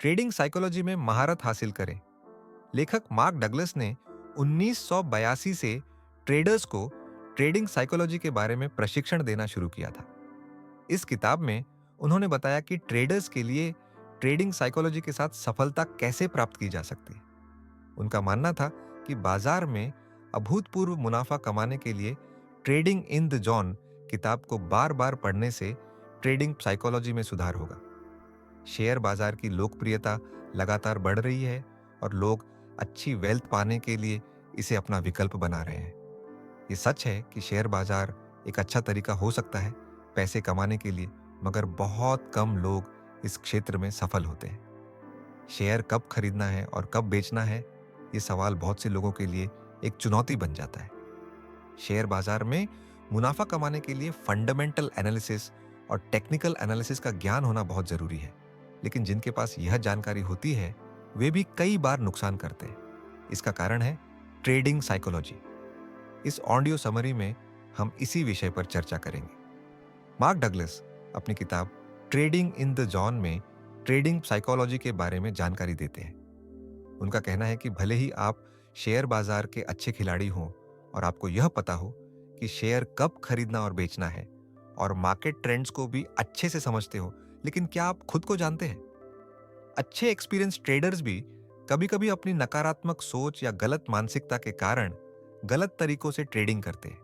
Trading psychology में महारत हासिल करें। लेखक मार्क डगलस ने 1982 से ट्रेडर्स को ट्रेडिंग साइकोलॉजी के बारे में प्रशिक्षण देना शुरू किया था। इस किताब में उन्होंने बताया कि ट्रेडर्स के लिए ट्रेडिंग साइकोलॉजी के साथ सफलता कैसे प्राप्त की जा सकती है। उनका मानना था कि बाजार में अभूतपूर्व मुनाफा कमाने के लिए ट्रेडिंग इन द जोन किताब को बार बार पढ़ने से ट्रेडिंग साइकोलॉजी में सुधार होगा। शेयर बाजार की लोकप्रियता लगातार बढ़ रही है और लोग अच्छी वेल्थ पाने के लिए इसे अपना विकल्प बना रहे हैं। ये सच है कि शेयर बाजार एक अच्छा तरीका हो सकता है पैसे कमाने के लिए, मगर बहुत कम लोग इस क्षेत्र में सफल होते हैं। शेयर कब खरीदना है और कब बेचना है, ये सवाल बहुत से लोगों के लिए एक चुनौती बन जाता है। शेयर बाजार में मुनाफा कमाने के लिए फंडामेंटल एनालिसिस और टेक्निकल एनालिसिस का ज्ञान होना बहुत जरूरी है, लेकिन जिनके पास यह जानकारी होती है वे भी कई बार नुकसान करते हैं। इसका कारण है ट्रेडिंग साइकोलॉजी। इस ऑडियो समरी में हम इसी विषय पर चर्चा करेंगे। मार्क डगलस अपनी किताब ट्रेडिंग इन द जॉन में ट्रेडिंग साइकोलॉजी के बारे में जानकारी देते हैं। उनका कहना है कि भले ही आप शेयर बाजार के अच्छे खिलाड़ी हों और आपको यह पता हो कि शेयर कब खरीदना और बेचना है और मार्केट ट्रेंड्स को भी अच्छे से समझते हो, लेकिन क्या आप खुद को जानते हैं? अच्छे एक्सपीरियंस ट्रेडर्स भी कभी-कभी अपनी नकारात्मक सोच या गलत मानसिकता के कारण गलत तरीकों से ट्रेडिंग करते हैं।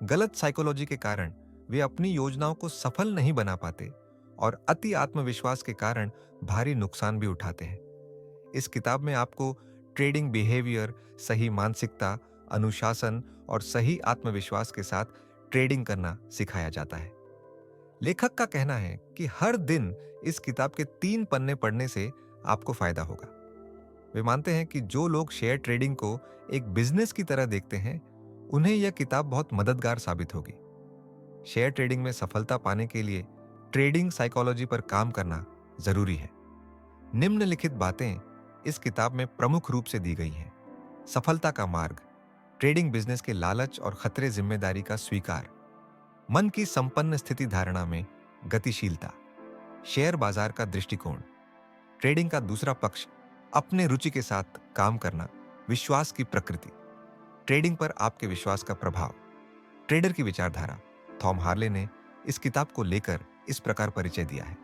गलत साइकोलॉजी के कारण वे अपनी योजनाओं को सफल नहीं बना पाते और अति आत्मविश्वास के कारण भारी नुकसान भी उठाते हैं। इस किताब में आपको ट्रेडिंग बिहेवियर, सही मानसिकता, अनुशासन और सही आत्मविश्वास के साथ ट्रेडिंग करना सिखाया जाता है। लेखक का कहना है कि हर दिन इस किताब के 3 पन्ने पढ़ने से आपको फायदा होगा। वे मानते हैं कि जो लोग शेयर ट्रेडिंग को एक बिजनेस की तरह देखते हैं, उन्हें यह किताब बहुत मददगार साबित होगी। शेयर ट्रेडिंग में सफलता पाने के लिए ट्रेडिंग साइकोलॉजी पर काम करना जरूरी है। निम्नलिखित बातें इस किताब में प्रमुख रूप से दी गई हैं। सफलता का मार्ग, ट्रेडिंग बिजनेस के लालच और खतरे, जिम्मेदारी का स्वीकार, मन की संपन्न स्थिति धारणा में गतिशीलता, शेयर बाजार का दृष्टिकोण, ट्रेडिंग का दूसरा पक्ष, अपने रुचि के साथ काम करना, विश्वास की प्रकृति, ट्रेडिंग पर आपके विश्वास का प्रभाव, ट्रेडर की विचारधारा। थॉम हार्ले ने इस किताब को लेकर इस प्रकार परिचय दिया है।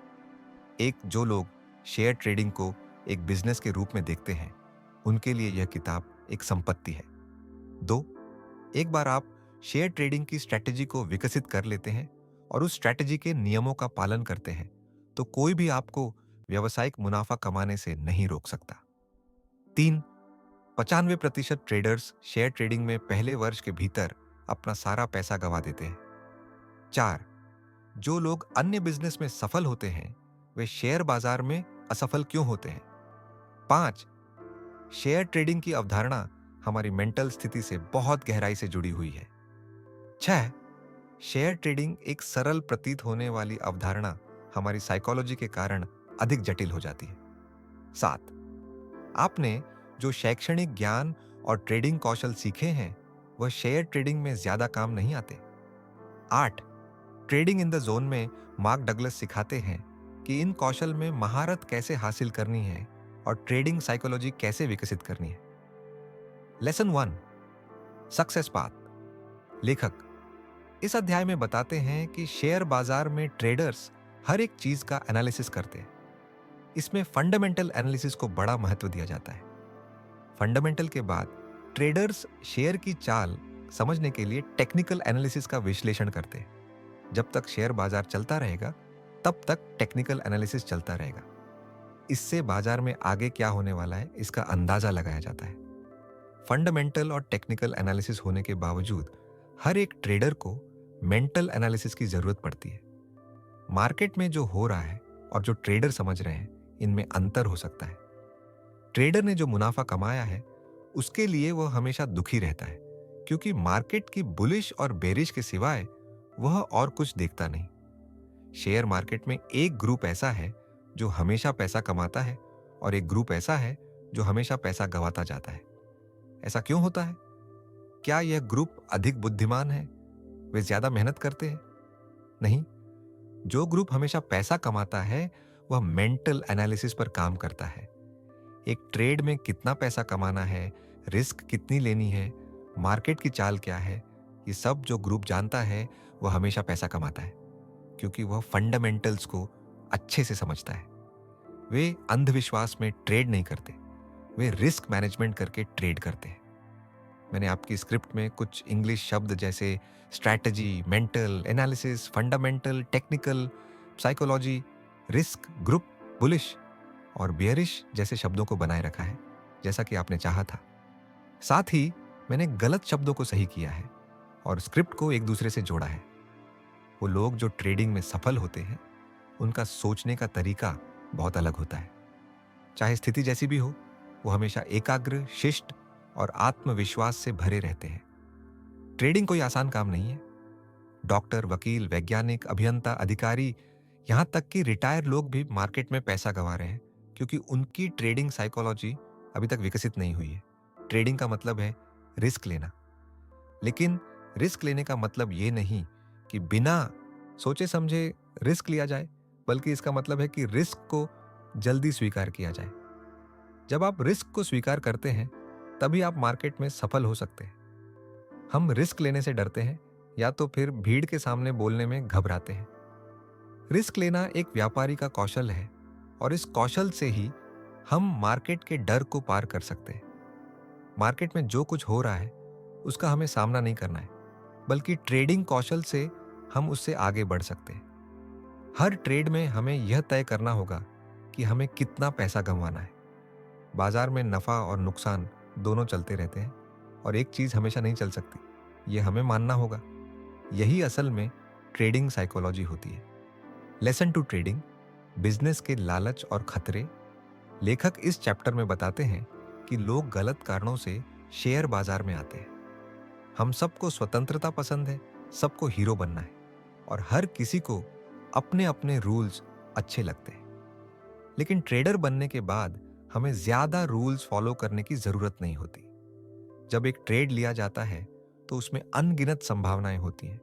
एक, जो लोग शेयर ट्रेडिंग को एक बिजनेस के रूप में देखते हैं, उनके लिए यह किताब एक संपत्ति है। 2, एक बार आप शेयर ट्रेडिंग की स्ट्रैटेजी को विकसित कर लेते हैं और उस स्ट्रैटेजी के नियमों का पालन करते हैं, तो कोई भी आपको व्यावसायिक मुनाफा कमाने से नहीं रोक सकता। 3, 95% ट्रेडर्स शेयर ट्रेडिंग में पहले वर्ष के भीतर अपना सारा पैसा गंवा देते हैं। 4, जो लोग अन्य बिजनेस में सफल होते हैं, वे शेयर बाजार में असफल क्यों होते हैं? 5, शेयर ट्रेडिंग की अवधारणा हमारी मेंटल स्थिति से बहुत गहराई से जुड़ी हुई है। 6, शेयर ट्रेडिंग एक सरल प्रतीत होने वाली अवधारणा हमारी साइकोलॉजी के कारण अधिक जटिल हो जाती है। 7, आपने जो शैक्षणिक ज्ञान और ट्रेडिंग कौशल सीखे हैं, वह शेयर ट्रेडिंग में ज्यादा काम नहीं आते। 8, ट्रेडिंग इन द जोन में मार्क डगलस सिखाते हैं कि इन कौशल में महारत कैसे हासिल करनी है और ट्रेडिंग साइकोलॉजी कैसे विकसित करनी है। Lesson 1, success path. लेखक इस अध्याय में बताते हैं कि शेयर बाजार में ट्रेडर्स हर एक चीज का एनालिसिस करते हैं। इसमें फंडामेंटल एनालिसिस को बड़ा महत्व दिया जाता है। फंडामेंटल के बाद ट्रेडर्स शेयर की चाल समझने के लिए टेक्निकल एनालिसिस का विश्लेषण करते हैं। जब तक शेयर बाजार चलता रहेगा, तब तक टेक्निकल एनालिसिस चलता रहेगा। इससे बाजार में आगे क्या होने वाला है, इसका अंदाजा लगाया जाता है। फंडामेंटल और टेक्निकल एनालिसिस होने के बावजूद हर एक ट्रेडर को मेंटल एनालिसिस की जरूरत पड़ती है। मार्केट में जो हो रहा है और जो ट्रेडर समझ रहे हैं, इनमें अंतर हो सकता है। ट्रेडर ने जो मुनाफा कमाया है, उसके लिए वह हमेशा दुखी रहता है, क्योंकि मार्केट की बुलिश और बेरिश के सिवाय वह और कुछ देखता नहीं। शेयर मार्केट में एक ग्रुप ऐसा है जो हमेशा पैसा कमाता है और एक ग्रुप ऐसा है जो हमेशा पैसा गंवाता जाता है। ऐसा क्यों होता है? क्या यह ग्रुप अधिक बुद्धिमान है? वे ज्यादा मेहनत करते हैं? नहीं। जो ग्रुप हमेशा पैसा कमाता है, वह मेंटल एनालिसिस पर काम करता है। एक ट्रेड में कितना पैसा कमाना है, रिस्क कितनी लेनी है, मार्केट की चाल क्या है, ये सब जो ग्रुप जानता है वह हमेशा पैसा कमाता है, क्योंकि वह फंडामेंटल्स को अच्छे से समझता है। वे अंधविश्वास में ट्रेड नहीं करते, वे रिस्क मैनेजमेंट करके ट्रेड करते हैं। मैंने आपकी स्क्रिप्ट में कुछ इंग्लिश शब्द जैसे strategy, mental analysis, fundamental, technical, psychology, risk, group, bullish और बियरिश जैसे शब्दों को बनाए रखा है, जैसा कि आपने चाहा था। साथ ही मैंने गलत शब्दों को सही किया है और स्क्रिप्ट को एक दूसरे से जोड़ा है। वो लोग जो ट्रेडिंग में सफल होते हैं, उनका सोचने का तरीका बहुत अलग होता है। चाहे स्थिति जैसी भी हो, वो हमेशा एकाग्र, शिष्ट और आत्मविश्वास से भरे रहते हैं। ट्रेडिंग कोई आसान काम नहीं है। डॉक्टर, वकील, वैज्ञानिक, अभियंता, अधिकारी, यहां तक कि रिटायर लोग भी मार्केट में पैसा गंवा रहे हैं, क्योंकि उनकी ट्रेडिंग साइकोलॉजी अभी तक विकसित नहीं हुई है। ट्रेडिंग का मतलब है रिस्क लेना, लेकिन रिस्क लेने का मतलब ये नहीं कि बिना सोचे समझे रिस्क लिया जाए, बल्कि इसका मतलब है कि रिस्क को जल्दी स्वीकार किया जाए। जब आप रिस्क को स्वीकार करते हैं, तभी आप मार्केट में सफल हो सकते हैं। हम रिस्क लेने से डरते हैं या तो फिर भीड़ के सामने बोलने में घबराते हैं। रिस्क लेना एक व्यापारी का कौशल है और इस कौशल से ही हम मार्केट के डर को पार कर सकते हैं। मार्केट में जो कुछ हो रहा है उसका हमें सामना नहीं करना है, बल्कि ट्रेडिंग कौशल से हम उससे आगे बढ़ सकते हैं। हर ट्रेड में हमें यह तय करना होगा कि हमें कितना पैसा गंवाना है। बाजार में नफा और नुकसान दोनों चलते रहते हैं और एक चीज हमेशा नहीं चल सकती, ये हमें मानना होगा। यही असल में ट्रेडिंग साइकोलॉजी होती है। लेसन टू ट्रेडिंग, बिजनेस के लालच और खतरे। लेखक इस चैप्टर में बताते हैं कि लोग गलत कारणों से शेयर बाजार में आते हैं। हम सबको स्वतंत्रता पसंद है, सबको हीरो बनना है और हर किसी को अपने अपने रूल्स अच्छे लगते हैं। लेकिन ट्रेडर बनने के बाद हमें ज्यादा रूल्स फॉलो करने की जरूरत नहीं होती। जब एक ट्रेड लिया जाता है तो उसमें अनगिनत संभावनाएं होती हैं,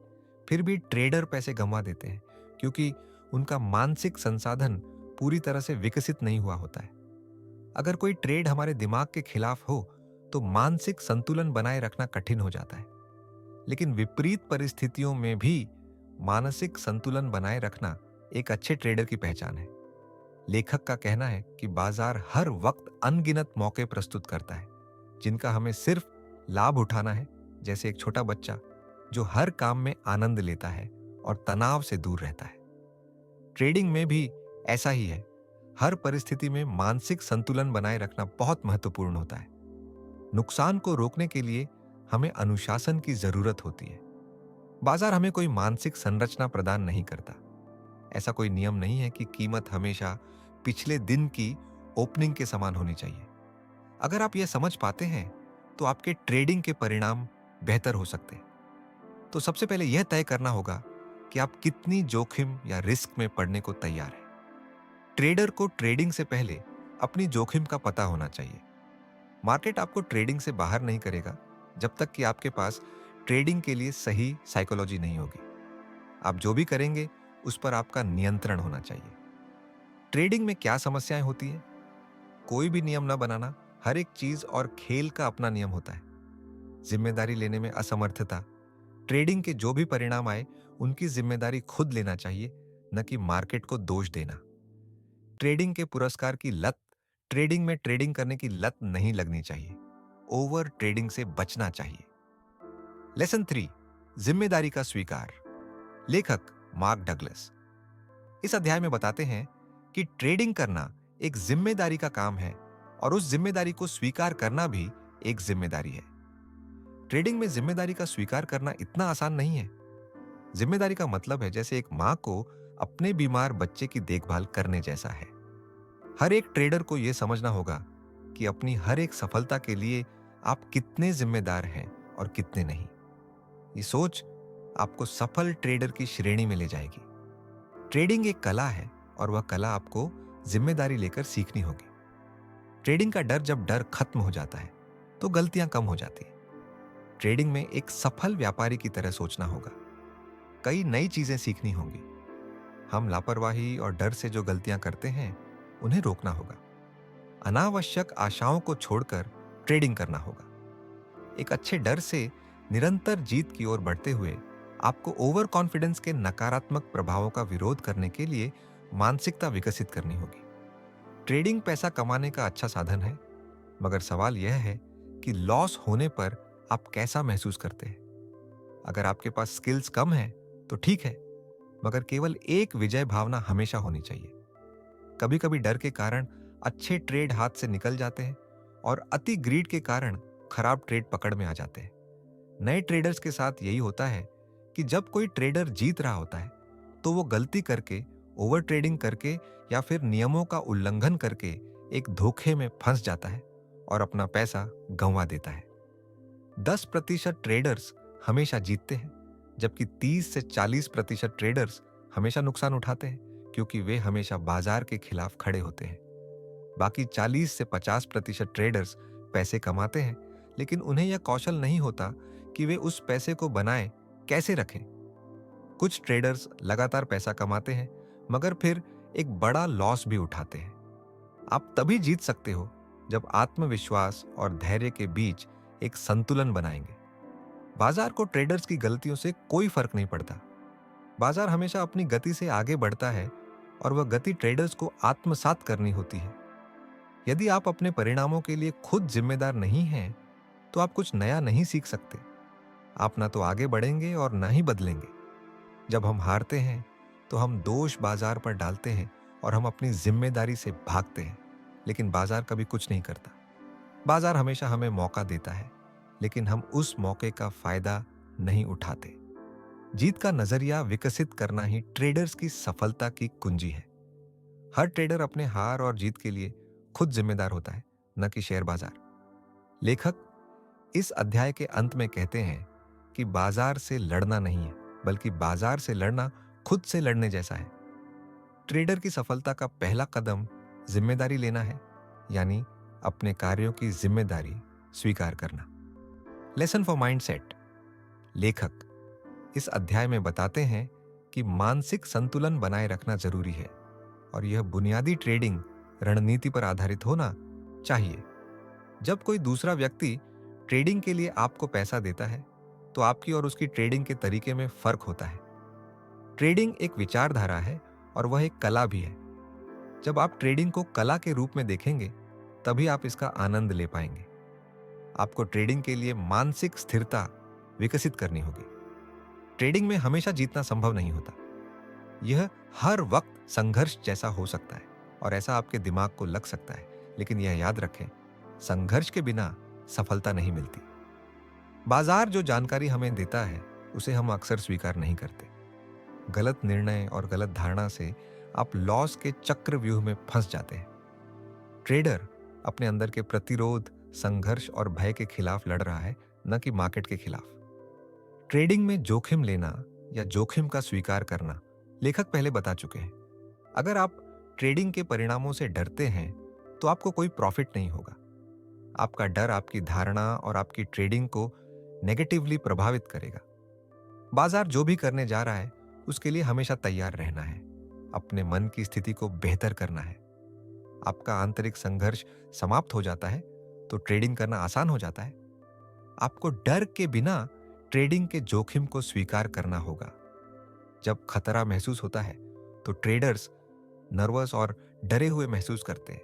फिर भी ट्रेडर पैसे गंवा देते हैं, क्योंकि उनका मानसिक संसाधन पूरी तरह से विकसित नहीं हुआ होता है। अगर कोई ट्रेड हमारे दिमाग के खिलाफ हो तो मानसिक संतुलन बनाए रखना कठिन हो जाता है। लेकिन विपरीत परिस्थितियों में भी मानसिक संतुलन बनाए रखना एक अच्छे ट्रेडर की पहचान है। लेखक का कहना है कि बाजार हर वक्त अनगिनत मौके प्रस्तुत करता है, जिनका हमें सिर्फ लाभ उठाना है, जैसे एक छोटा बच्चा जो हर काम में आनंद लेता है और तनाव से दूर रहता है। ट्रेडिंग में भी ऐसा ही है। हर परिस्थिति में मानसिक संतुलन बनाए रखना बहुत महत्वपूर्ण होता है। नुकसान को रोकने के लिए हमें अनुशासन की जरूरत होती है। बाजार हमें कोई मानसिक संरचना प्रदान नहीं करता। ऐसा कोई नियम नहीं है कि कीमत हमेशा पिछले दिन की ओपनिंग के समान होनी चाहिए। अगर आप यह समझ पाते हैं तो आपके ट्रेडिंग के परिणाम बेहतर हो सकते हैं। तो सबसे पहले यह तय करना होगा कि आप कितनी जोखिम या रिस्क में पड़ने को तैयार हैं। ट्रेडर को ट्रेडिंग से पहले अपनी जोखिम का पता होना चाहिए। मार्केट आपको ट्रेडिंग से बाहर नहीं करेगा जब तक कि आपके पास ट्रेडिंग के लिए सही साइकोलॉजी नहीं होगी। आप जो भी करेंगे उस पर आपका नियंत्रण होना चाहिए। ट्रेडिंग में क्या समस्याएं होती है? कोई भी नियम न बनाना। हर एक चीज और खेल का अपना नियम होता है। जिम्मेदारी लेने में असमर्थता। ट्रेडिंग के जो भी परिणाम आए उनकी जिम्मेदारी खुद लेना चाहिए, न कि मार्केट को दोष देना। ट्रेडिंग के पुरस्कार की लत। ट्रेडिंग में ट्रेडिंग करने की लत नहीं लगनी चाहिए। ओवर ट्रेडिंग से बचना चाहिए। लेसन 3, जिम्मेदारी का स्वीकार। लेखक मार्क डगलस इस अध्याय में बताते हैं कि ट्रेडिंग करना एक जिम्मेदारी का काम है और उस जिम्मेदारी को स्वीकार करना भी एक जिम्मेदारी है। ट्रेडिंग में जिम्मेदारी का स्वीकार करना इतना आसान नहीं है। जिम्मेदारी का मतलब है जैसे एक मां को अपने बीमार बच्चे की देखभाल करने जैसा है। हर एक ट्रेडर को यह समझना होगा कि अपनी हर एक सफलता के लिए आप कितने जिम्मेदार हैं और कितने नहीं। ये सोच आपको सफल ट्रेडर की श्रेणी में ले जाएगी। ट्रेडिंग एक कला है और वह कला आपको जिम्मेदारी लेकर सीखनी होगी। ट्रेडिंग का डर, जब डर खत्म हो जाता है तो गलतियां कम हो जाती हैं। ट्रेडिंग में एक सफल व्यापारी की तरह सोचना होगा। कई नई चीजें सीखनी होंगी। हम लापरवाही और डर से जो गलतियां करते हैं उन्हें रोकना होगा। अनावश्यक आशाओं को छोड़कर ट्रेडिंग करना होगा। एक अच्छे डर से निरंतर जीत की ओर बढ़ते हुए आपको ओवर कॉन्फिडेंस के नकारात्मक प्रभावों का विरोध करने के लिए मानसिकता विकसित करनी होगी। ट्रेडिंग पैसा कमाने का अच्छा साधन है, मगर सवाल यह है कि लॉस होने पर आप कैसा महसूस करते हैं। अगर आपके पास स्किल्स कम है तो ठीक है, मगर केवल एक विजय भावना हमेशा होनी चाहिए। कभी कभी डर के कारण अच्छे ट्रेड हाथ से निकल जाते हैं और अति ग्रीड के कारण खराब ट्रेड पकड़ में आ जाते हैं। नए ट्रेडर्स के साथ यही होता है कि जब कोई ट्रेडर जीत रहा होता है तो वो गलती करके, ओवर ट्रेडिंग करके या फिर नियमों का उल्लंघन करके एक धोखे में फंस जाता है और अपना पैसा गंवा देता है। 10% ट्रेडर्स हमेशा जीतते हैं, जबकि 30 से 40% ट्रेडर्स हमेशा नुकसान उठाते हैं, क्योंकि वे हमेशा बाजार के खिलाफ खड़े होते हैं। बाकी 40 से 50% ट्रेडर्स पैसे कमाते हैं, लेकिन उन्हें यह कौशल नहीं होता कि वे उस पैसे को बनाए कैसे रखें। कुछ ट्रेडर्स लगातार पैसा कमाते हैं, मगर फिर एक बड़ा लॉस भी उठाते हैं। आप तभी जीत सकते हो जब आत्मविश्वास और धैर्य के बीच एक संतुलन बनाएंगे। बाजार को ट्रेडर्स की गलतियों से कोई फर्क नहीं पड़ता। बाजार हमेशा अपनी गति से आगे बढ़ता है और वह गति ट्रेडर्स को आत्मसात करनी होती है। यदि आप अपने परिणामों के लिए खुद जिम्मेदार नहीं हैं, तो आप कुछ नया नहीं सीख सकते। आप ना तो आगे बढ़ेंगे और ना ही बदलेंगे। जब हम हारते हैं तो हम दोष बाजार पर डालते हैं और हम अपनी जिम्मेदारी से भागते हैं, लेकिन बाजार कभी कुछ नहीं करता। बाजार हमेशा हमें मौका देता है, लेकिन हम उस मौके का फायदा नहीं उठाते। जीत का नजरिया विकसित करना ही ट्रेडर्स की सफलता की कुंजी है। हर ट्रेडर अपने हार और जीत के लिए खुद जिम्मेदार होता है, न कि शेयर बाजार। लेखक इस अध्याय के अंत में कहते हैं कि बाजार से लड़ना नहीं है, बल्कि बाजार से लड़ना खुद से लड़ने जैसा है। ट्रेडर की सफलता का पहला कदम जिम्मेदारी लेना है, यानी अपने कार्यों की जिम्मेदारी स्वीकार करना। Lesson for mindset. लेखक इस अध्याय में बताते हैं कि मानसिक संतुलन बनाए रखना जरूरी है और यह बुनियादी ट्रेडिंग रणनीति पर आधारित होना चाहिए। जब कोई दूसरा व्यक्ति ट्रेडिंग के लिए आपको पैसा देता है, तो आपकी और उसकी ट्रेडिंग के तरीके में फर्क होता है। ट्रेडिंग एक विचारधारा है और वह एक कला भी है। जब आप ट्रेडिंग को कला के रूप में देखेंगे, तभी आप इसका आनंद ले पाएंगे। आपको ट्रेडिंग के लिए मानसिक स्थिरता विकसित करनी होगी। ट्रेडिंग में हमेशा जीतना संभव नहीं होता। यह हर वक्त संघर्ष जैसा हो सकता है और ऐसा आपके दिमाग को लग सकता है, लेकिन यह याद रखें, संघर्ष के बिना सफलता नहीं मिलती। बाजार जो जानकारी हमें देता है, उसे हम अक्सर स्वीकार नहीं करते। गलत निर्णय और गलत धारणा से आप लॉस के चक्रव्यूह में फंस जाते हैं। ट्रेडर अपने अंदर के प्रतिरोध, संघर्ष और भय के खिलाफ लड़ रहा है, न कि मार्केट के खिलाफ। ट्रेडिंग में जोखिम लेना या जोखिम का स्वीकार करना लेखक पहले बता चुके हैं। अगर आप ट्रेडिंग के परिणामों से डरते हैं, तो आपको कोई प्रॉफिट नहीं होगा। आपका डर आपकी धारणा और आपकी ट्रेडिंग को नेगेटिवली प्रभावित करेगा। बाजार जो भी करने जा रहा है, उसके लिए हमेशा तैयार रहना है। अपने मन की स्थिति को बेहतर करना है। आपका आंतरिक संघर्ष समाप्त हो जाता है तो ट्रेडिंग करना आसान हो जाता है। आपको डर के बिना ट्रेडिंग के जोखिम को स्वीकार करना होगा। जब खतरा महसूस होता है तो ट्रेडर्स नर्वस और डरे हुए महसूस करते हैं।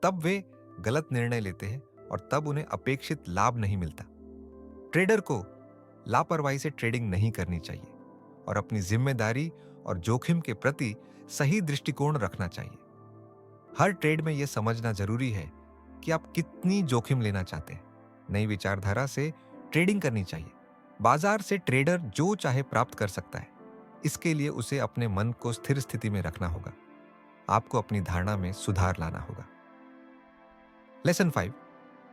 तब वे गलत निर्णय लेते हैं और तब उन्हें अपेक्षित लाभ नहीं मिलता। ट्रेडर को लापरवाही से ट्रेडिंग नहीं करनी चाहिए और अपनी जिम्मेदारी और जोखिम के प्रति सही दृष्टिकोण रखना चाहिए। हर ट्रेड में यह समझना जरूरी है कि आप कितनी जोखिम लेना चाहते हैं। नई विचारधारा से ट्रेडिंग करनी चाहिए। बाजार से ट्रेडर जो चाहे प्राप्त कर सकता है, इसके लिए उसे अपने मन को स्थिर स्थिति में रखना होगा। आपको अपनी धारणा में सुधार लाना होगा। लेसन 5,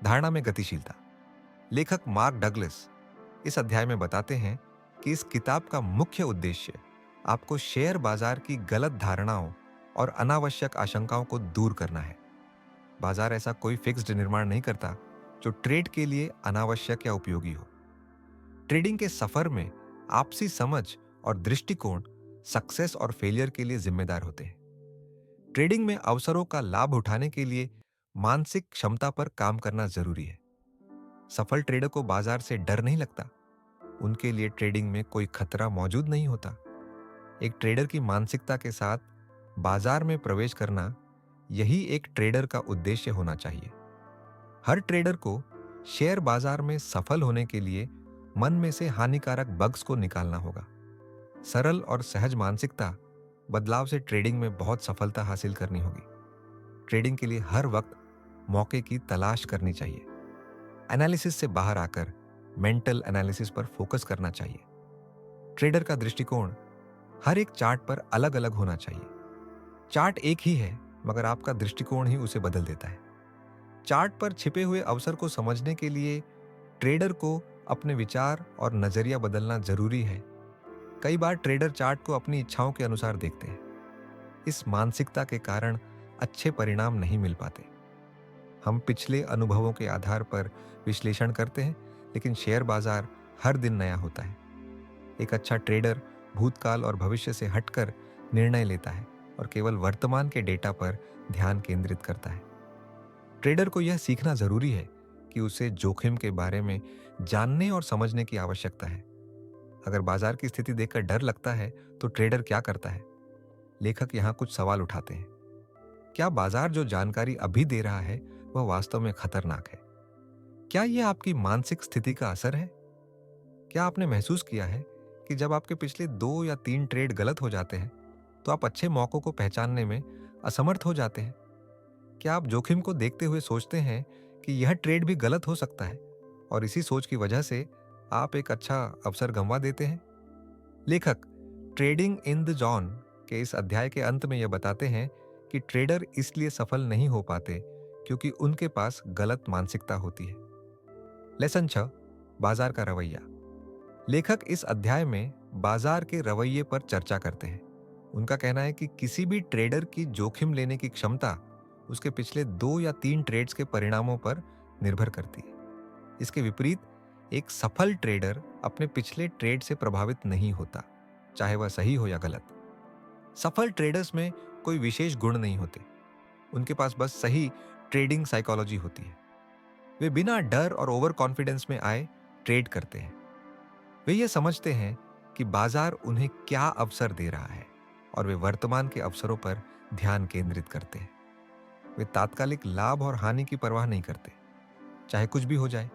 धारणा में गतिशीलता। लेखक मार्क डगलस इस अध्याय में बताते हैं कि इस किताब का मुख्य उद्देश्य आपको शेयर बाजार की गलत धारणाओं और अनावश्यक आशंकाओं को दूर करना है। बाजार ऐसा कोई फिक्स्ड निर्माण नहीं करता जो ट्रेड के लिए अनावश्यक या उपयोगी हो। ट्रेडिंग के सफर में आपसी समझ और दृष्टिकोण सक्सेस और फेलियर के लिए जिम्मेदार होते हैं। ट्रेडिंग में अवसरों का लाभ उठाने के लिए मानसिक क्षमता पर काम करना जरूरी है। सफल ट्रेडर को बाजार से डर नहीं लगता। उनके लिए ट्रेडिंग में कोई खतरा मौजूद नहीं होता। एक ट्रेडर की मानसिकता के साथ बाजार में प्रवेश करना, यही एक ट्रेडर का उद्देश्य होना चाहिए। हर ट्रेडर को शेयर बाजार में सफल होने के लिए मन में से हानिकारक बग्स को निकालना होगा। सरल और सहज मानसिकता बदलाव से ट्रेडिंग में बहुत सफलता हासिल करनी होगी। ट्रेडिंग के लिए हर वक्त मौके की तलाश करनी चाहिए। एनालिसिस से बाहर आकर मेंटल एनालिसिस पर फोकस करना चाहिए। ट्रेडर का दृष्टिकोण हर एक चार्ट पर अलग अलग होना चाहिए। चार्ट एक ही है, मगर आपका दृष्टिकोण ही उसे बदल देता है। चार्ट पर छिपे हुए अवसर को समझने के लिए ट्रेडर को अपने विचार और नजरिया बदलना जरूरी है। कई बार ट्रेडर चार्ट को अपनी इच्छाओं के अनुसार देखते हैं। इस मानसिकता के कारण अच्छे परिणाम नहीं मिल पाते। हम पिछले अनुभवों के आधार पर विश्लेषण करते हैं, लेकिन शेयर बाजार हर दिन नया होता है। एक अच्छा ट्रेडर भूतकाल और भविष्य से हटकर निर्णय लेता है और केवल वर्तमान के डेटा पर ध्यान केंद्रित करता है। ट्रेडर को यह सीखना जरूरी है कि उसे जोखिम के बारे में जानने और समझने की आवश्यकता है। अगर बाजार की स्थिति देखकर डर लगता है तो ट्रेडर क्या करता है? लेखक यहाँ कुछ सवाल उठाते हैं। क्या बाजार जो जानकारी अभी दे रहा है वह वास्तव में खतरनाक है? क्या यह आपकी मानसिक स्थिति का असर है? क्या आपने महसूस किया है कि जब आपके पिछले 2 या 3 ट्रेड गलत हो जाते हैं तो आप अच्छे मौकों को पहचानने में असमर्थ हो जाते हैं? क्या आप जोखिम को देखते हुए सोचते हैं कि यह ट्रेड भी गलत हो सकता है और इसी सोच की वजह से आप एक अच्छा अवसर गंवा देते हैं? लेखक ट्रेडिंग इन द जॉन के इस अध्याय के अंत में यह बताते हैं कि ट्रेडर इसलिए सफल नहीं हो पाते क्योंकि उनके पास गलत मानसिकता होती है। लेसन 6, बाजार का रवैया। लेखक इस अध्याय में बाजार के रवैये पर चर्चा करते हैं। उनका कहना है कि किसी भी ट्रेडर की जोखिम लेने की क्षमता उसके पिछले 2 या 3 ट्रेड्स के परिणामों पर निर्भर करती है। इसके विपरीत एक सफल ट्रेडर अपने पिछले ट्रेड से प्रभावित नहीं होता, चाहे वह सही हो या गलत। सफल ट्रेडर्स में कोई विशेष गुण नहीं होते। उनके पास बस सही ट्रेडिंग साइकोलॉजी होती है। वे बिना डर और ओवर कॉन्फिडेंस में आए ट्रेड करते हैं। वे ये समझते हैं कि बाजार उन्हें क्या अवसर दे रहा है और वे वर्तमान के अवसरों पर ध्यान केंद्रित करते हैं। वे तात्कालिक लाभ और हानि की परवाह नहीं करते, चाहे कुछ भी हो जाए।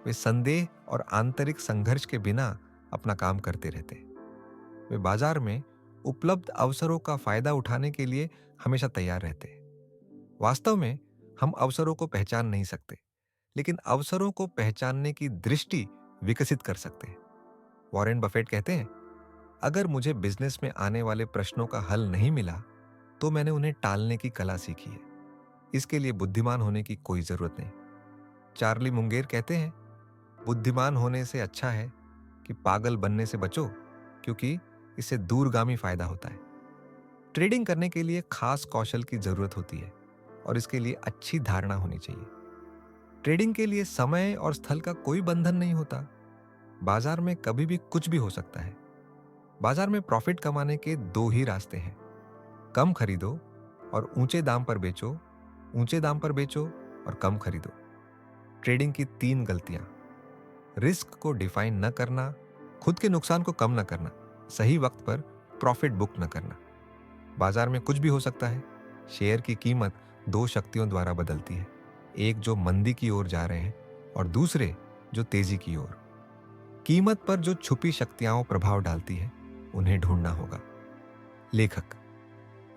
वे संदेह और आंतरिक संघर्ष के बिना अपना काम करते रहते हैं। वे बाजार में उपलब्ध अवसरों का फायदा उठाने के लिए हमेशा तैयार रहते हैं। वास्तव में हम अवसरों को पहचान नहीं सकते, लेकिन अवसरों को पहचानने की दृष्टि विकसित कर सकते हैं। वॉरेन बफेट कहते हैं, अगर मुझे बिजनेस में आने वाले प्रश्नों का हल नहीं मिला तो मैंने उन्हें टालने की कला सीखी है। इसके लिए बुद्धिमान होने की कोई जरूरत नहीं। चार्ली मुंगेर कहते हैं, बुद्धिमान होने से अच्छा है कि पागल बनने से बचो, क्योंकि इससे दूरगामी फायदा होता है। ट्रेडिंग करने के लिए खास कौशल की जरूरत होती है और इसके लिए अच्छी धारणा होनी चाहिए। ट्रेडिंग के लिए समय और स्थल का कोई बंधन नहीं होता। बाजार में कभी भी कुछ भी हो सकता है। बाजार में प्रॉफिट कमाने के 2 ही रास्ते हैं, कम खरीदो और ऊंचे दाम पर बेचो, ऊंचे दाम पर बेचो और कम खरीदो। ट्रेडिंग की 3 गलतियां: रिस्क को डिफाइन न करना, खुद के नुकसान को कम न करना, सही वक्त पर प्रॉफिट बुक न करना। बाजार में कुछ भी हो सकता है। शेयर की कीमत 2 शक्तियों द्वारा बदलती है, एक जो मंदी की ओर जा रहे हैं और दूसरे जो तेजी की ओर। कीमत पर जो छुपी शक्तियां प्रभाव डालती है, उन्हें ढूंढना होगा। लेखक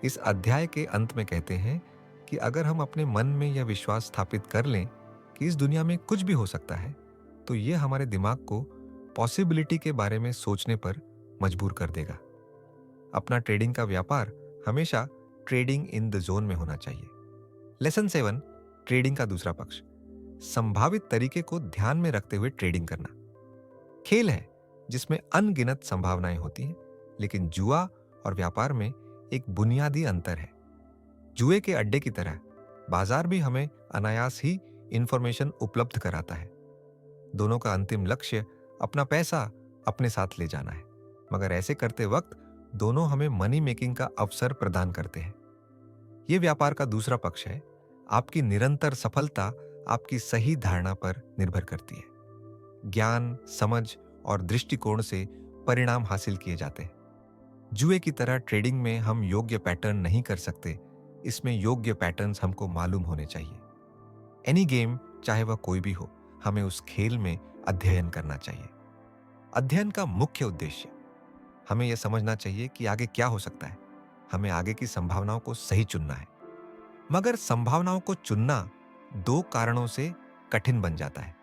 इस अध्याय के अंत में कहते हैं कि अगर हम अपने मन में यह विश्वास स्थापित कर लें कि इस दुनिया में कुछ भी हो सकता है, तो यह हमारे दिमाग को पॉसिबिलिटी के बारे में सोचने पर मजबूर कर देगा। अपना ट्रेडिंग का व्यापार हमेशा ट्रेडिंग इन द जोन में होना चाहिए। लेसन 7, ट्रेडिंग का दूसरा पक्ष। संभावित तरीके को ध्यान में रखते हुए ट्रेडिंग करना। खेल है जिसमें अनगिनत संभावनाएं होती हैं, लेकिन जुआ और व्यापार में एक बुनियादी अंतर है। जुए के अड्डे की तरह बाजार भी हमें अनायास ही इंफॉर्मेशन उपलब्ध कराता है। दोनों का अंतिम लक्ष्य अपना पैसा अपने साथ ले जाना है, मगर ऐसे करते वक्त दोनों हमें मनी मेकिंग का अवसर प्रदान करते हैं। ये व्यापार का दूसरा पक्ष है। आपकी निरंतर सफलता आपकी सही धारणा पर निर्भर करती है। ज्ञान, समझ और दृष्टिकोण से परिणाम हासिल किए जाते हैं। जुए की तरह ट्रेडिंग में हम योग्य पैटर्न नहीं कर सकते। इसमें योग्य पैटर्न्स हमको मालूम होने चाहिए। एनी गेम, चाहे वह कोई भी हो, हमें उस खेल में अध्ययन करना चाहिए। अध्ययन का मुख्य उद्देश्य, हमें यह समझना चाहिए कि आगे क्या हो सकता है। हमें आगे की संभावनाओं को सही चुनना है। मगर संभावनाओं को चुनना दो कारणों से कठिन बन जाता है।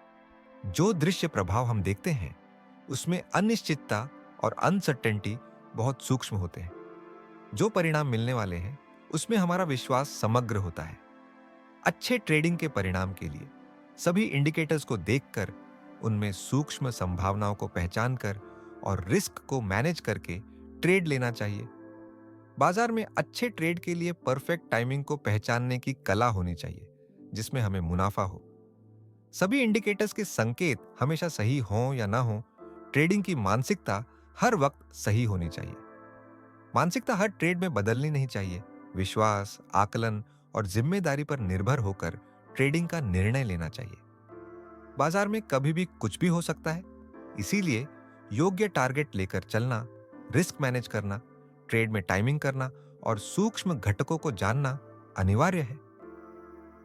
जो दृश्य प्रभाव हम देखते हैं उसमें अनिश्चितता और अनसर्टेनिटी बहुत सूक्ष्म होते हैं। जो परिणाम मिलने वाले हैं उसमें हमारा विश्वास समग्र होता है। अच्छे ट्रेडिंग के परिणाम के लिए सभी इंडिकेटर्स को देखकर, उनमें सूक्ष्म संभावनाओं को पहचानकर और रिस्क को मैनेज करके ट्रेड लेना चाहिए। बाजार में अच्छे ट्रेड के लिए परफेक्ट टाइमिंग को पहचानने की कला होनी चाहिए, जिसमें हमें मुनाफा हो। सभी इंडिकेटर्स के संकेत हमेशा सही हों या ना हो, ट्रेडिंग की मानसिकता हर वक्त सही होनी चाहिए। मानसिकता हर ट्रेड में बदलनी नहीं चाहिए। विश्वास, आकलन और जिम्मेदारी पर निर्भर होकर ट्रेडिंग का निर्णय लेना चाहिए। बाजार में कभी भी कुछ भी हो सकता है, इसीलिए योग्य टारगेट लेकर चलना, रिस्क मैनेज करना, ट्रेड में टाइमिंग करना और सूक्ष्म घटकों को जानना अनिवार्य है।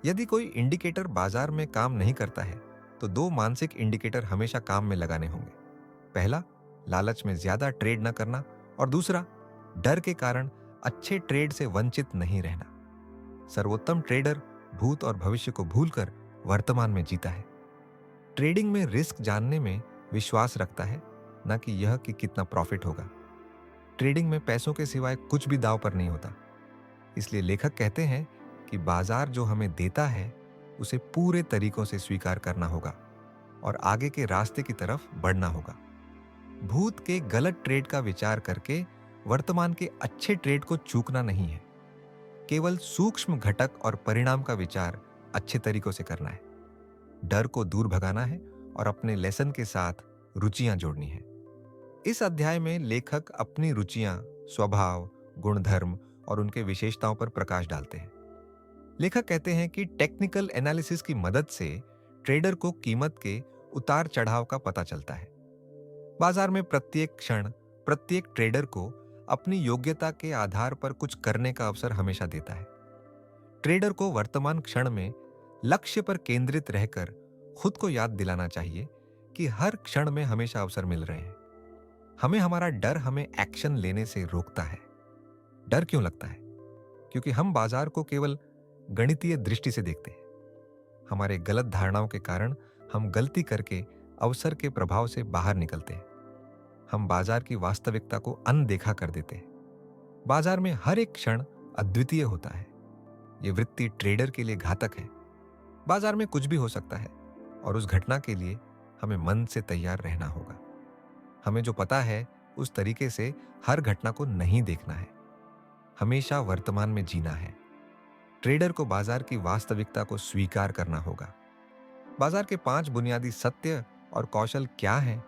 यदि कोई इंडिकेटर बाजार में काम नहीं करता है तो दो मानसिक इंडिकेटर हमेशा काम में लगाने होंगे। पहला, लालच में ज्यादा ट्रेड न करना, और दूसरा, डर के कारण अच्छे ट्रेड से वंचित नहीं रहना। सर्वोत्तम ट्रेडर भूत और भविष्य को भूलकर वर्तमान में जीता है। ट्रेडिंग में रिस्क जानने में विश्वास रखता है, न कि यह कि कितना प्रॉफिट होगा। ट्रेडिंग में पैसों के सिवाय कुछ भी दांव पर नहीं होता। इसलिए लेखक कहते हैं कि बाजार जो हमें देता है उसे पूरे तरीकों से स्वीकार करना होगा और आगे के रास्ते की तरफ बढ़ना होगा। भूत के गलत ट्रेड का विचार करके वर्तमान के अच्छे ट्रेड को चूकना नहीं है। केवल सूक्ष्म घटक और परिणाम का विचार अच्छे तरीकों से करना है। डर को दूर भगाना है और अपने लेसन के साथ रुचियां जोड़नी है। इस अध्याय में लेखक अपनी रुचियां, स्वभाव, गुणधर्म और उनके विशेषताओं पर प्रकाश डालते हैं। लेखक कहते हैं कि टेक्निकल एनालिसिस की मदद से ट्रेडर को कीमत के उतार चढ़ाव का पता चलता है। बाजार में प्रत्येक क्षण प्रत्येक ट्रेडर को अपनी योग्यता के आधार पर कुछ करने का अवसर हमेशा देता है। ट्रेडर को वर्तमान क्षण में लक्ष्य पर केंद्रित रहकर खुद को याद दिलाना चाहिए कि हर क्षण में हमेशा अवसर मिल रहे हैं। हमारा डर हमें एक्शन लेने से रोकता है। डर क्यों लगता है? क्योंकि हम बाजार को केवल गणितीय दृष्टि से देखते हैं। हमारे गलत धारणाओं के कारण हम गलती करके अवसर के प्रभाव से बाहर निकलते हैं। हम बाजार की वास्तविकता को अनदेखा कर देते हैं। बाजार में हर एक क्षण अद्वितीय होता है। ये वृत्ति ट्रेडर के लिए घातक है। बाजार में कुछ भी हो सकता है और उस घटना के लिए हमें मन से तैयार रहना होगा। हमें जो पता है उस तरीके से हर घटना को नहीं देखना है। हमेशा वर्तमान में जीना है। ट्रेडर को बाजार की वास्तविकता को स्वीकार करना होगा। बाजार के 5 बुनियादी सत्य और कौशल क्या हैं?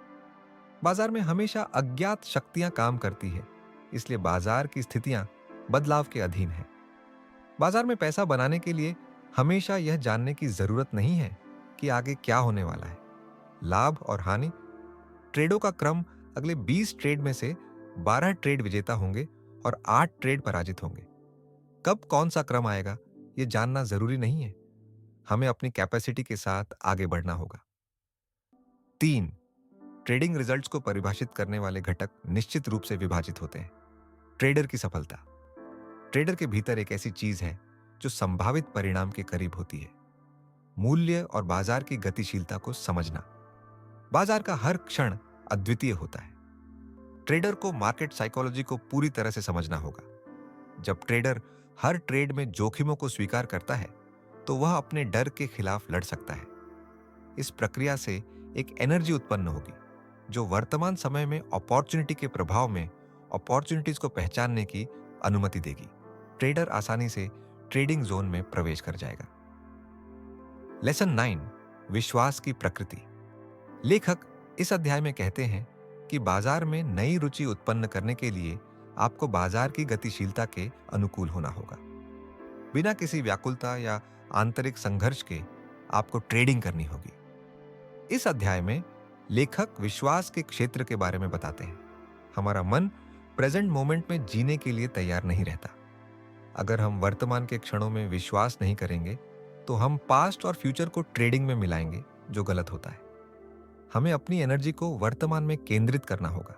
बाजार में हमेशा अज्ञात शक्तियां काम करती है, इसलिए बाजार की स्थितियां बदलाव के अधीन है। बाजार में पैसा बनाने के लिए हमेशा यह जानने की जरूरत नहीं है कि आगे क्या होने वाला है। लाभ और हानि, ट्रेडों का क्रम अगले 20 ट्रेड में से 12 ट्रेड विजेता होंगे और 8 ट्रेड पराजित होंगे। कब कौन सा क्रम आएगा यह जानना जरूरी नहीं है। हमें अपनी कैपेसिटी के साथ आगे बढ़ना होगा। 3, ट्रेडिंग रिजल्ट्स को परिभाषित करने वाले घटक निश्चित रूप से विभाजित होते हैं। ट्रेडर की सफलता, ट्रेडर के भीतर एक ऐसी चीज है जो संभावित परिणाम के करीब होती है। मूल्य और बाजार की गतिशीलता को समझना। बाजार का हर क्षण अद्वितीय होता है। ट्रेडर को मार्केट साइकोलॉजी को पूरी तरह से समझना होगा। जब ट्रेडर हर ट्रेड में जोखिमों को स्वीकार करता है तो वह अपने डर के खिलाफ लड़ सकता है। इस प्रक्रिया से एक एनर्जी उत्पन्न होगी जो वर्तमान समय में अपॉर्चुनिटी के प्रभाव में अपॉर्चुनिटीज को पहचानने की अनुमति देगी। ट्रेडर आसानी से ट्रेडिंग जोन में प्रवेश कर जाएगा। लेसन 9, विश्वास की प्रकृति। लेखक इस अध्याय में कहते हैं कि बाजार में नई रुचि उत्पन्न करने के लिए आपको बाजार की गतिशीलता के अनुकूल होना होगा। बिना किसी व्याकुलता या आंतरिक संघर्ष के आपको ट्रेडिंग करनी होगी। इस अध्याय में लेखक विश्वास के क्षेत्र के बारे में बताते हैं। हमारा मन प्रेजेंट मोमेंट में जीने के लिए तैयार नहीं रहता। अगर हम वर्तमान के क्षणों में विश्वास नहीं करेंगे तो हम पास्ट और फ्यूचर को ट्रेडिंग में मिलाएंगे, जो गलत होता है। हमें अपनी एनर्जी को वर्तमान में केंद्रित करना होगा।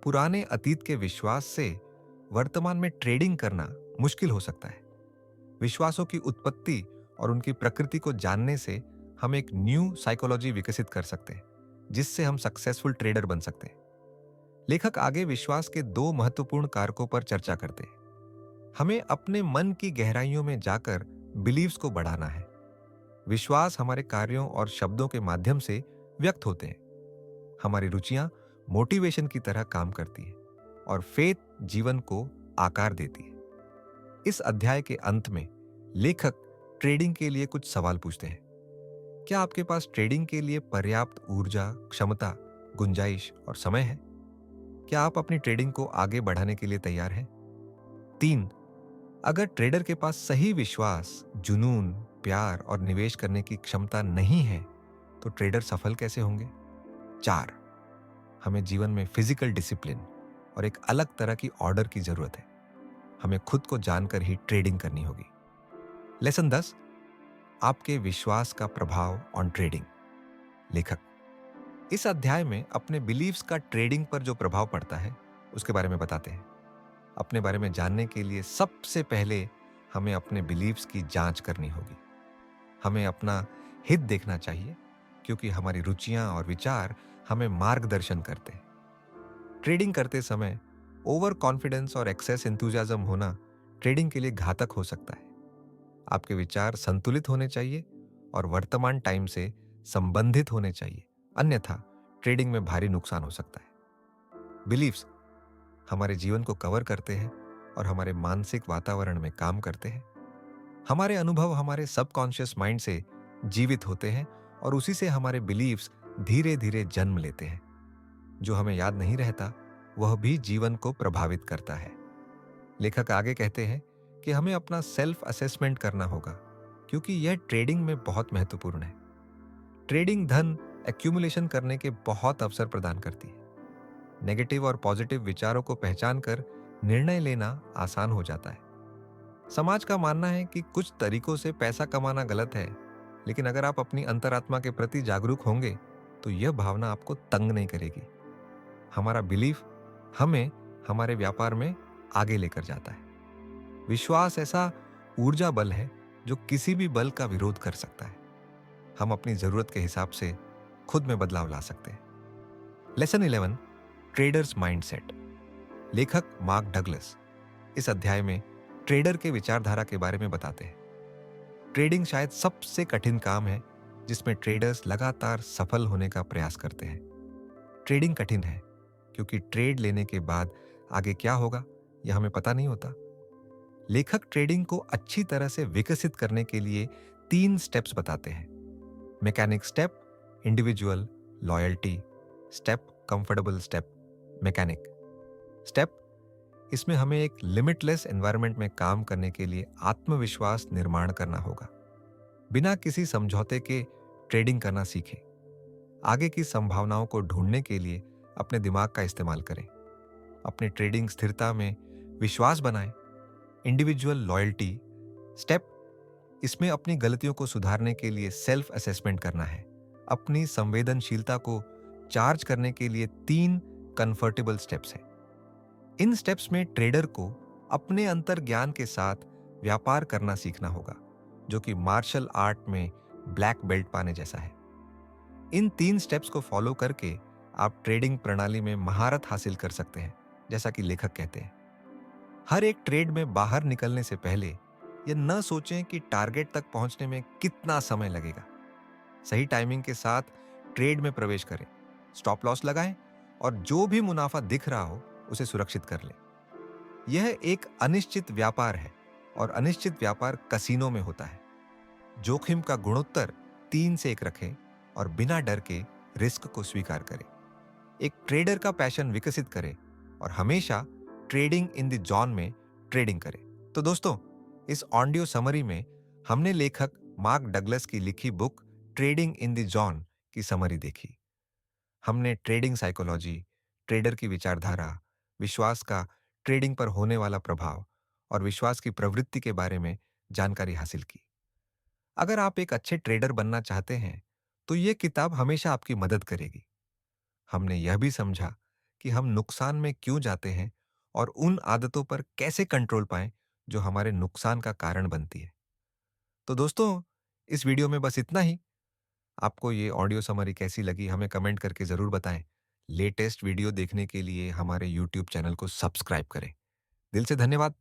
पुराने अतीत के विश्वास से वर्तमान में ट्रेडिंग करना मुश्किल हो सकता है। विश्वासों की उत्पत्ति और उनकी प्रकृति को जानने से हम एक न्यू साइकोलॉजी विकसित कर सकते हैं, जिससे हम सक्सेसफुल ट्रेडर बन सकते हैं। लेखक आगे विश्वास के दो महत्वपूर्ण कारकों पर चर्चा करते हैं। हमें अपने मन की गहराइयों में जाकर बिलीव्स को बढ़ाना है। विश्वास हमारे कार्यों और शब्दों के माध्यम से व्यक्त होते हैं। हमारी रुचियां मोटिवेशन की तरह काम करती हैं और फेथ जीवन को आकार देती है। इस अध्याय के अंत में लेखक ट्रेडिंग के लिए कुछ सवाल पूछते हैं। क्या आपके पास ट्रेडिंग के लिए पर्याप्त ऊर्जा, क्षमता, गुंजाइश और समय है? क्या आप अपनी ट्रेडिंग को आगे बढ़ाने के लिए तैयार हैं? 3. अगर ट्रेडर के पास सही विश्वास, जुनून, प्यार और निवेश करने की क्षमता नहीं है, तो ट्रेडर सफल कैसे होंगे? 4. हमें जीवन में फिजिकल डिसिप्लिन और एक अलग तरह की ऑर्डर की जरूरत है। हमें खुद को जानकर ही ट्रेडिंग करनी होगी। लेसन 10, आपके विश्वास का प्रभाव ऑन ट्रेडिंग। लेखक इस अध्याय में अपने बिलीव्स का ट्रेडिंग पर जो प्रभाव पड़ता है उसके बारे में बताते हैं। अपने बारे में जानने के लिए सबसे पहले हमें अपने बिलीव्स की जांच करनी होगी। हमें अपना हित देखना चाहिए, क्योंकि हमारी रुचियां और विचार हमें मार्गदर्शन करते हैं। ट्रेडिंग करते समय ओवर कॉन्फिडेंस और एक्सेस एंथुसियाज्म होना ट्रेडिंग के लिए घातक हो सकता है। आपके विचार संतुलित होने चाहिए और वर्तमान टाइम से संबंधित होने चाहिए, अन्यथा ट्रेडिंग में भारी नुकसान हो सकता है। बिलीव्स हमारे जीवन को कवर करते हैं और हमारे मानसिक वातावरण में काम करते हैं। हमारे अनुभव हमारे सबकॉन्शियस माइंड से जीवित होते हैं और उसी से हमारे बिलीव्स धीरे धीरे जन्म लेते हैं। जो हमें याद नहीं रहता वह भी जीवन को प्रभावित करता है। लेखक आगे कहते हैं कि हमें अपना सेल्फ असेसमेंट करना होगा, क्योंकि यह ट्रेडिंग में बहुत महत्वपूर्ण है। ट्रेडिंग धन एक्यूमुलेशन करने के बहुत अवसर प्रदान करती है। नेगेटिव और पॉजिटिव विचारों को पहचान कर निर्णय लेना आसान हो जाता है। समाज का मानना है कि कुछ तरीकों से पैसा कमाना गलत है, लेकिन अगर आप अपनी अंतरात्मा के प्रति जागरूक होंगे तो यह भावना आपको तंग नहीं करेगी। हमारा बिलीफ हमें हमारे व्यापार में आगे लेकर जाता है। विश्वास ऐसा ऊर्जा बल है जो किसी भी बल का विरोध कर सकता है। हम अपनी जरूरत के हिसाब से खुद में बदलाव ला सकते हैं। Lesson 11, traders mindset. लेखक मार्क डगलस इस अध्याय में ट्रेडर के विचारधारा के बारे में बताते हैं। ट्रेडिंग शायद सबसे कठिन काम है जिसमें ट्रेडर्स लगातार सफल होने का प्रयास करते हैं। ट्रेडिंग कठिन है क्योंकि ट्रेड लेने के बाद आगे क्या होगा यह हमें पता नहीं होता। लेखक ट्रेडिंग को अच्छी तरह से विकसित करने के लिए 3 स्टेप्स बताते हैं। Mechanic step, individual, loyalty step, comfortable step, mechanic step. इसमें हमें एक लिमिटलेस एनवायरनमेंट में काम करने के लिए आत्मविश्वास निर्माण करना होगा। बिना किसी समझौते के ट्रेडिंग करना सीखें। आगे की संभावनाओं को ढूंढने के लिए अपने दिमाग का इस्तेमाल करें। अपने ट्रेडिंग स्थिरता में विश्वास बनाएं। इंडिविजुअल लॉयल्टी स्टेप, इसमें अपनी गलतियों को सुधारने के लिए सेल्फ असेसमेंट करना है। अपनी संवेदनशीलता को चार्ज करने के लिए 3 कंफर्टेबल स्टेप्स हैं। इन स्टेप्स में ट्रेडर को अपने अंतर ज्ञान के साथ व्यापार करना सीखना होगा, जो कि मार्शल आर्ट में ब्लैक बेल्ट पाने जैसा है। इन 3 स्टेप्स को फॉलो करके आप ट्रेडिंग प्रणाली में महारत हासिल कर सकते हैं, जैसा कि लेखक कहते हैं। हर एक ट्रेड में बाहर निकलने से पहले यह न सोचें कि टारगेट तक पहुंचने में कितना समय लगेगा। सही टाइमिंग के साथ ट्रेड में प्रवेश करें, स्टॉप लॉस लगाएं और जो भी मुनाफा दिख रहा हो उसे सुरक्षित कर लें। यह एक अनिश्चित व्यापार है और अनिश्चित व्यापार कसीनो में होता है। जोखिम का गुणोत्तर 3 से 1 रखें और बिना डर के रिस्क को स्वीकार करें। एक ट्रेडर का पैशन विकसित करें और हमेशा ट्रेडिंग इन द जॉन में ट्रेडिंग करें। तो दोस्तों, इस ऑडियो समरी में हमने लेखक मार्क डगलस की लिखी book trading in the John की समरी देखी। हमने ट्रेडिंग साइकोलॉजी, ट्रेडर की विचारधारा, विश्वास का ट्रेडिंग पर होने वाला प्रभाव और विश्वास की प्रवृत्ति के बारे में जानकारी हासिल की। अगर आप एक अच्छे ट्रेडर बनना चाहते हैं, तो यह किताब हमेशा आपकी मदद करेगी। हमने यह भी समझा कि हम नुकसान में क्यों जाते हैं और उन आदतों पर कैसे कंट्रोल पाएं जो हमारे नुकसान का कारण बनती है। तो दोस्तों, इस वीडियो में बस इतना ही। आपको ये ऑडियो समरी कैसी लगी हमें कमेंट करके ज़रूर बताएं। लेटेस्ट वीडियो देखने के लिए हमारे यूट्यूब चैनल को सब्सक्राइब करें। दिल से धन्यवाद।